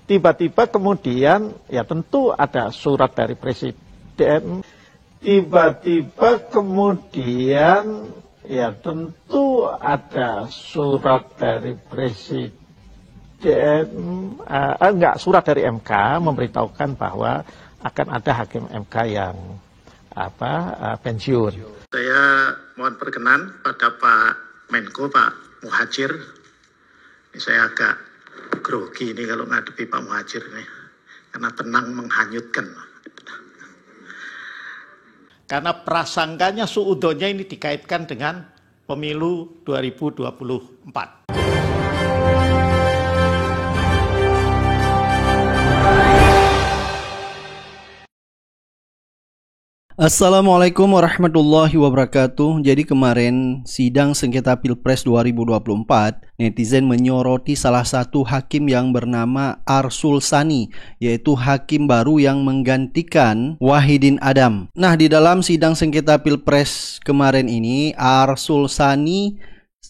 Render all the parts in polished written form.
tiba-tiba kemudian ya tentu ada surat dari presiden, tiba-tiba kemudian ya tentu ada surat dari presiden, surat dari MK memberitahukan bahwa akan ada hakim MK yang pensiun. Saya mohon perkenan pada Pak Menko, Pak Muhadjir. Ini saya agak grogi ini kalau ngadepi Pak Muhadjir ini, karena tenang menghanyutkan. Karena prasangkanya suudonya ini dikaitkan dengan pemilu 2024. Assalamualaikum warahmatullahi wabarakatuh. Jadi kemarin sidang sengketa Pilpres 2024, netizen menyoroti salah satu hakim yang bernama Arsul Sani, yaitu hakim baru yang menggantikan Wahidin Adam. Nah, di dalam sidang sengketa Pilpres kemarin ini, Arsul Sani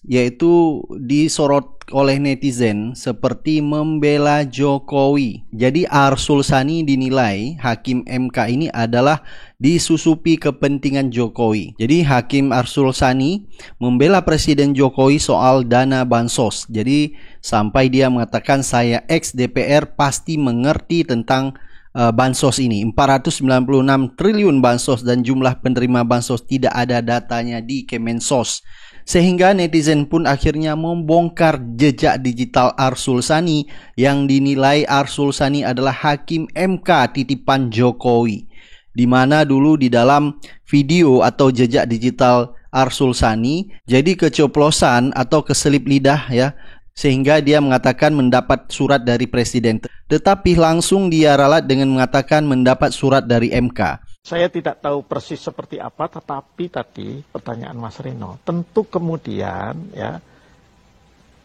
yaitu disorot oleh netizen seperti membela Jokowi. Jadi Arsul Sani dinilai hakim MK ini adalah disusupi kepentingan Jokowi. Jadi hakim Arsul Sani membela Presiden Jokowi soal dana bansos. Jadi sampai dia mengatakan, saya ex DPR pasti mengerti tentang bansos ini. 496 triliun bansos dan jumlah penerima bansos tidak ada datanya di Kemensos. Sehingga netizen pun akhirnya membongkar jejak digital Arsul Sani yang dinilai Arsul Sani adalah hakim MK titipan Jokowi. Di mana dulu di dalam video atau jejak digital Arsul Sani jadi kecoplosan atau keselip lidah ya, sehingga dia mengatakan mendapat surat dari presiden, tetapi langsung dia ralat dengan mengatakan mendapat surat dari MK. Saya tidak tahu persis seperti apa, tetapi tadi pertanyaan Mas Rino, tentu kemudian ya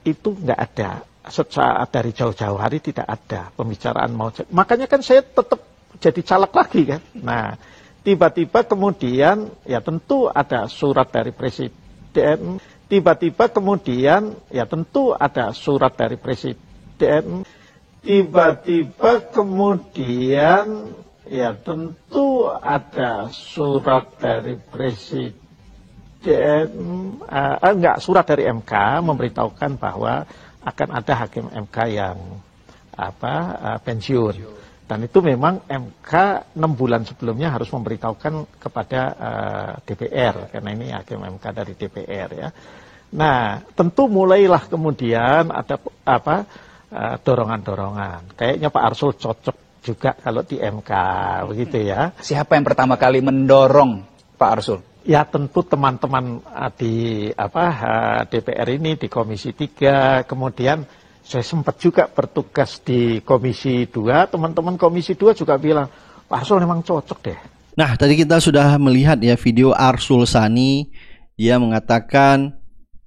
itu nggak ada secara dari jauh-jauh hari, tidak ada pembicaraan mau. Makanya kan saya tetap jadi caleg lagi kan. Nah, tiba-tiba kemudian ya tentu ada surat dari presiden, tiba-tiba kemudian ya tentu ada surat dari presiden, tiba-tiba kemudian ya tentu ada surat dari presiden, surat dari MK memberitahukan bahwa akan ada hakim MK yang pensiun. Dan itu memang MK 6 bulan sebelumnya harus memberitahukan kepada DPR, karena ini hakim MK dari DPR ya. Nah, tentu mulailah kemudian ada dorongan-dorongan. Kayaknya Pak Arsul cocok juga kalau di MK, begitu ya. Siapa yang pertama kali mendorong Pak Arsul? Ya tentu teman-teman di DPR ini, di Komisi 3, kemudian saya sempat juga bertugas di Komisi 2, teman-teman Komisi 2 juga bilang, Pak Arsul memang cocok deh. Nah, tadi kita sudah melihat ya video Arsul Sani, dia mengatakan,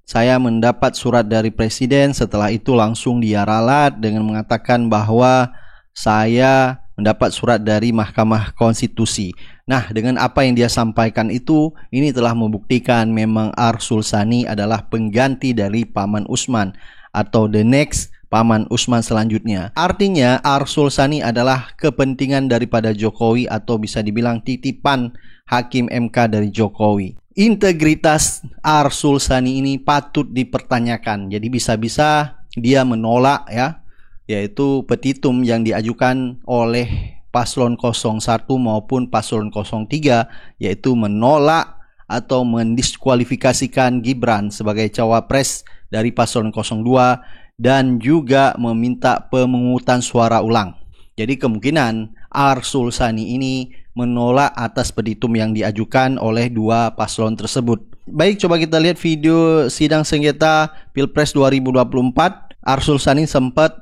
saya mendapat surat dari presiden, setelah itu langsung dia ralat dengan mengatakan bahwa saya mendapat surat dari Mahkamah Konstitusi. Nah, dengan apa yang dia sampaikan itu, ini telah membuktikan memang Arsul Sani adalah pengganti dari Paman Usman atau the next Paman Usman selanjutnya. Artinya Arsul Sani adalah kepentingan daripada Jokowi atau bisa dibilang titipan hakim MK dari Jokowi. Integritas Arsul Sani ini patut dipertanyakan. Jadi bisa-bisa dia menolak ya, yaitu petitum yang diajukan oleh paslon 01 maupun paslon 03, yaitu menolak atau mendiskualifikasikan Gibran sebagai cawapres dari paslon 02 dan juga meminta pemungutan suara ulang. Jadi kemungkinan Arsul Sani ini menolak atas petitum yang diajukan oleh dua paslon tersebut. Baik, coba kita lihat video sidang sengketa Pilpres 2024. Arsul Sani sempat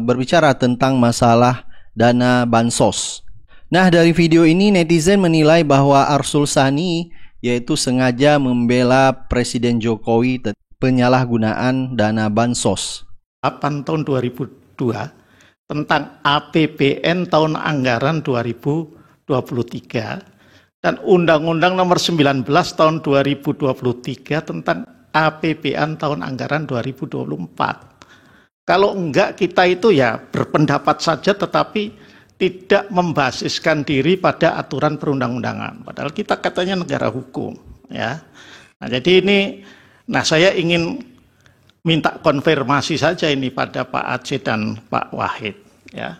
berbicara tentang masalah dana bansos. Nah, dari video ini netizen menilai bahwa Arsul Sani yaitu sengaja membela Presiden Jokowi penyalahgunaan dana bansos. 8 tahun 2002 tentang APBN tahun anggaran 2023 dan Undang-Undang Nomor 19 tahun 2023 tentang APBN tahun anggaran 2024. Kalau enggak, kita itu ya berpendapat saja tetapi tidak membasiskan diri pada aturan perundang-undangan. Padahal kita katanya negara hukum, ya. Nah, jadi ini, saya ingin minta konfirmasi saja ini pada Pak Aceh dan Pak Wahid, ya.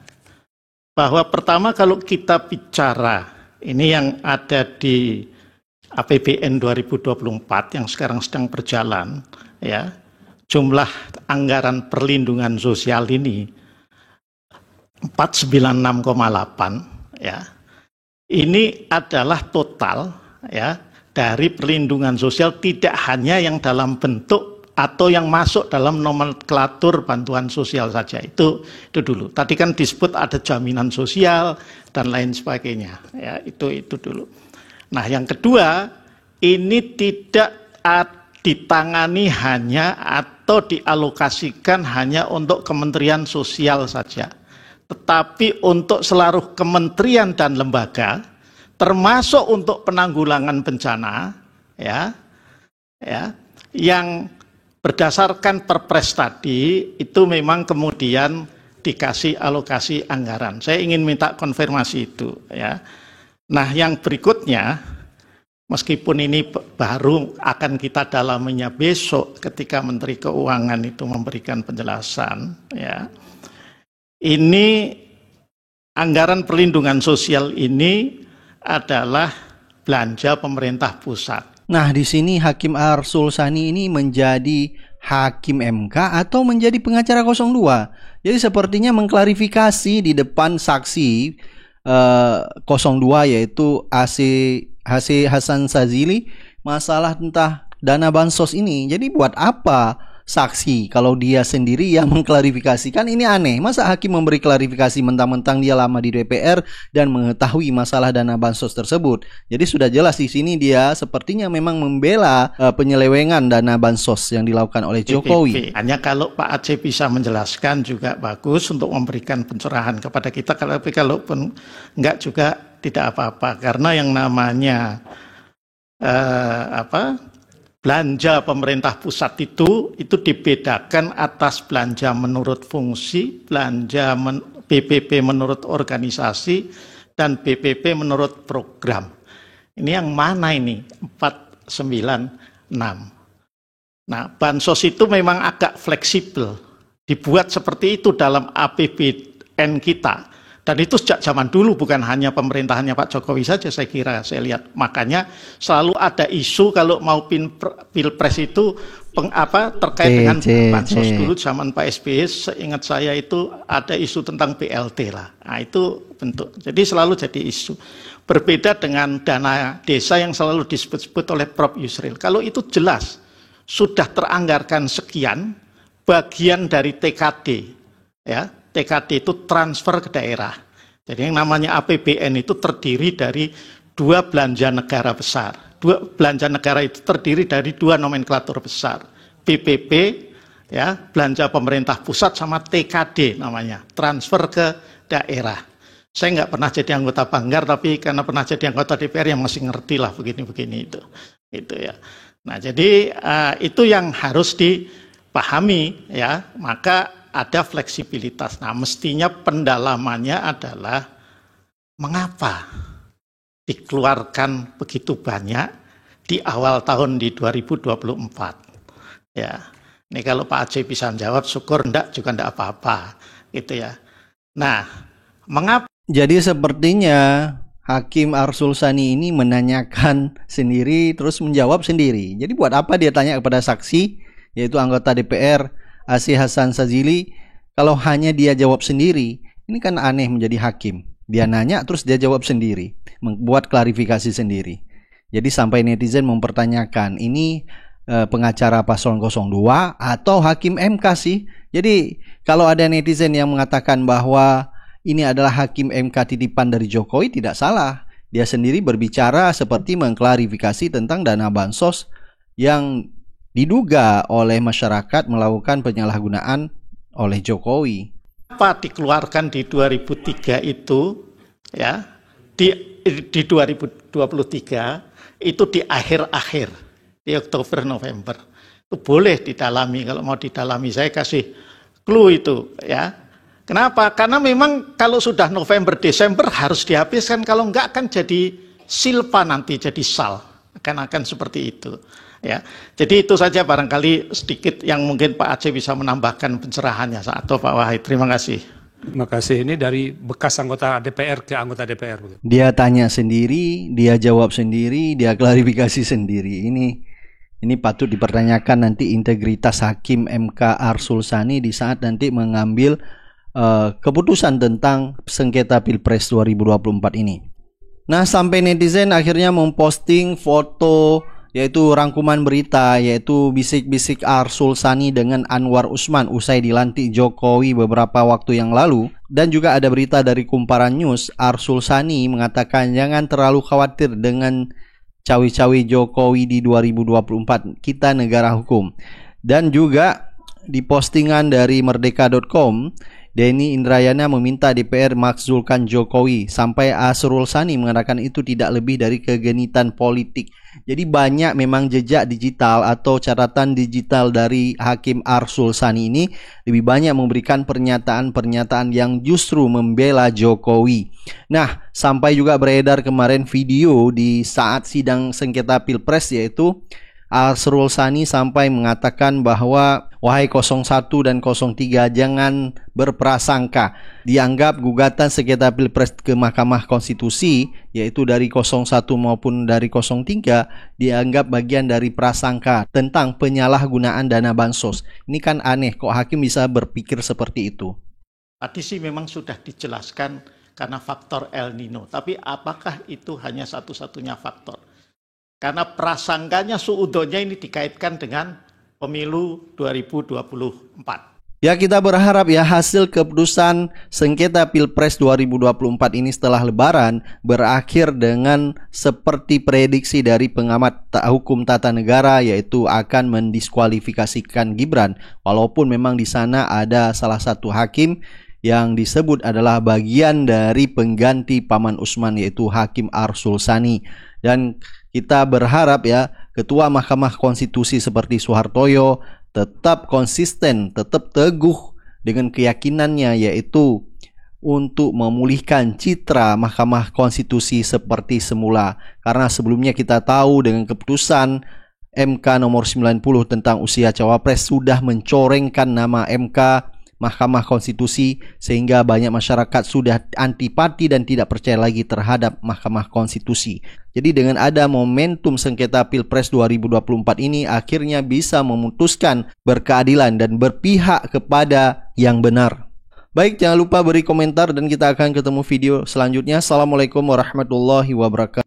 Bahwa pertama kalau kita bicara ini yang ada di APBN 2024 yang sekarang sedang berjalan, ya. Jumlah anggaran perlindungan sosial ini 496,8, ya. Ini adalah total, ya, dari perlindungan sosial, tidak hanya yang dalam bentuk atau yang masuk dalam nomenklatur bantuan sosial saja. Itu dulu. Tadi kan disebut ada jaminan sosial dan lain sebagainya, ya. Itu dulu. Nah, yang kedua, ini tidak ditangani hanya atau dialokasikan hanya untuk Kementerian Sosial saja, tetapi untuk seluruh kementerian dan lembaga, termasuk untuk penanggulangan bencana, ya, yang berdasarkan Perpres tadi itu memang kemudian dikasih alokasi anggaran. Saya ingin minta konfirmasi itu, ya. Nah, yang berikutnya, meskipun ini baru akan kita dalaminya besok ketika Menteri Keuangan itu memberikan penjelasan, ya. Ini anggaran perlindungan sosial ini adalah belanja pemerintah pusat. Nah, di sini Hakim Arsul Sani ini menjadi Hakim MK atau menjadi pengacara 02. Jadi sepertinya mengklarifikasi di depan saksi 02 yaitu AC Hasan Sazili masalah tentang dana bansos ini. Jadi buat apa saksi kalau dia sendiri yang mengklarifikasi? Kan ini aneh. Masa hakim memberi klarifikasi mentang-mentang dia lama di DPR dan mengetahui masalah dana bansos tersebut? Jadi sudah jelas di sini dia sepertinya memang membela penyelewengan dana bansos yang dilakukan oleh Jokowi. Hanya kalau Pak Aceh bisa menjelaskan juga bagus untuk memberikan pencerahan kepada kita. Tapi kalaupun enggak juga tidak apa-apa, karena yang namanya belanja pemerintah pusat itu dibedakan atas belanja menurut fungsi, belanja BPP menurut organisasi, dan BPP menurut program. Ini yang mana ini? 496. Nah, bansos itu memang agak fleksibel. Dibuat seperti itu dalam APBN kita. Dan itu sejak zaman dulu, bukan hanya pemerintahannya Pak Jokowi saja, saya kira, saya lihat. Makanya selalu ada isu kalau mau pilpres itu terkait dengan bansos. Dulu zaman Pak SBY, seingat saya itu ada isu tentang BLT lah. Nah, itu bentuk. Jadi selalu jadi isu. Berbeda dengan dana desa yang selalu disebut-sebut oleh Prof. Yusril. Kalau itu jelas, sudah teranggarkan sekian, bagian dari TKD, ya. TKD itu transfer ke daerah. Jadi yang namanya APBN itu terdiri dari dua belanja negara besar. Belanja negara itu terdiri dari dua nomenklatur besar. BPP, ya, belanja pemerintah pusat, sama TKD namanya, transfer ke daerah. Saya nggak pernah jadi anggota Banggar, tapi karena pernah jadi anggota DPR yang masih ngerti lah begini-begini itu ya. Nah, jadi itu yang harus dipahami, ya. Maka ada fleksibilitas. Nah, mestinya pendalamannya adalah mengapa dikeluarkan begitu banyak di awal tahun di 2024. Ya, ini kalau Pak Aceh bisa menjawab, syukur, enggak juga enggak apa-apa, gitu ya. Nah, mengapa? Jadi sepertinya Hakim Arsul Sani ini menanyakan sendiri terus menjawab sendiri. Jadi buat apa dia tanya kepada saksi, yaitu anggota DPR AC Hasan Sazili, kalau hanya dia jawab sendiri? Ini kan aneh menjadi hakim. Dia nanya terus dia jawab sendiri, membuat klarifikasi sendiri. Jadi sampai netizen mempertanyakan, ini pengacara paslon 02 atau hakim MK sih? Jadi kalau ada netizen yang mengatakan bahwa ini adalah hakim MK titipan dari Jokowi, tidak salah. Dia sendiri berbicara seperti mengklarifikasi tentang dana bansos yang diduga oleh masyarakat melakukan penyalahgunaan oleh Jokowi. Apa dikeluarkan di 2003 itu, ya, di 2023 itu di akhir-akhir, di Oktober November. Itu boleh didalami, kalau mau didalami saya kasih Clue itu ya. Kenapa? Karena memang kalau sudah November Desember harus dihabiskan, kalau enggak akan jadi silpa nanti, jadi sal. Akan seperti itu. Ya. Jadi itu saja barangkali sedikit yang mungkin Pak Aceh bisa menambahkan pencerahannya atau Pak Wahid. Terima kasih. Terima kasih. Ini dari bekas anggota DPR ke anggota DPR. Dia tanya sendiri, dia jawab sendiri, dia klarifikasi sendiri. Ini patut dipertanyakan nanti integritas Hakim MK Arsul Sani di saat nanti mengambil keputusan tentang sengketa Pilpres 2024 ini. Nah, sampai netizen akhirnya memposting foto yaitu rangkuman berita, yaitu bisik-bisik Arsul Sani dengan Anwar Usman usai dilantik Jokowi beberapa waktu yang lalu. Dan juga ada berita dari Kumparan News, Arsul Sani mengatakan jangan terlalu khawatir dengan cawi-cawi Jokowi di 2024, kita negara hukum. Dan juga di postingan dari merdeka.com, Denny Indrayana meminta DPR makzulkan Jokowi, sampai Arsul Sani mengatakan itu tidak lebih dari kegenitan politik. Jadi banyak memang jejak digital atau catatan digital dari Hakim Arsul Sani ini lebih banyak memberikan pernyataan-pernyataan yang justru membela Jokowi. Nah, sampai juga beredar kemarin video di saat sidang sengketa Pilpres, yaitu Arsul Sani sampai mengatakan bahwa wahai 01 dan 03 jangan berprasangka. Dianggap gugatan sengketa Pilpres ke Mahkamah Konstitusi, yaitu dari 01 maupun dari 03, dianggap bagian dari prasangka tentang penyalahgunaan dana bansos. Ini kan aneh, kok hakim bisa berpikir seperti itu? Tadi sih memang sudah dijelaskan karena faktor El Nino. Tapi apakah itu hanya satu-satunya faktor? Karena prasangkanya suudonya ini dikaitkan dengan pemilu 2024. Ya, kita berharap ya hasil keputusan sengketa Pilpres 2024 ini setelah Lebaran berakhir dengan seperti prediksi dari pengamat hukum tata negara, yaitu akan mendiskualifikasikan Gibran. Walaupun memang di sana ada salah satu hakim yang disebut adalah bagian dari pengganti Paman Usman, yaitu Hakim Arsul Sani. Dan kita berharap ya Ketua Mahkamah Konstitusi seperti Soehartoyo tetap konsisten, tetap teguh dengan keyakinannya, yaitu untuk memulihkan citra Mahkamah Konstitusi seperti semula. Karena sebelumnya kita tahu dengan keputusan MK nomor 90 tentang usia cawapres sudah mencorengkan nama MK Mahkamah Konstitusi, sehingga banyak masyarakat sudah antipati dan tidak percaya lagi terhadap Mahkamah Konstitusi. Jadi dengan ada momentum sengketa Pilpres 2024 ini akhirnya bisa memutuskan berkeadilan dan berpihak kepada yang benar. Baik, jangan lupa beri komentar dan kita akan ketemu video selanjutnya. Assalamualaikum warahmatullahi wabarakatuh.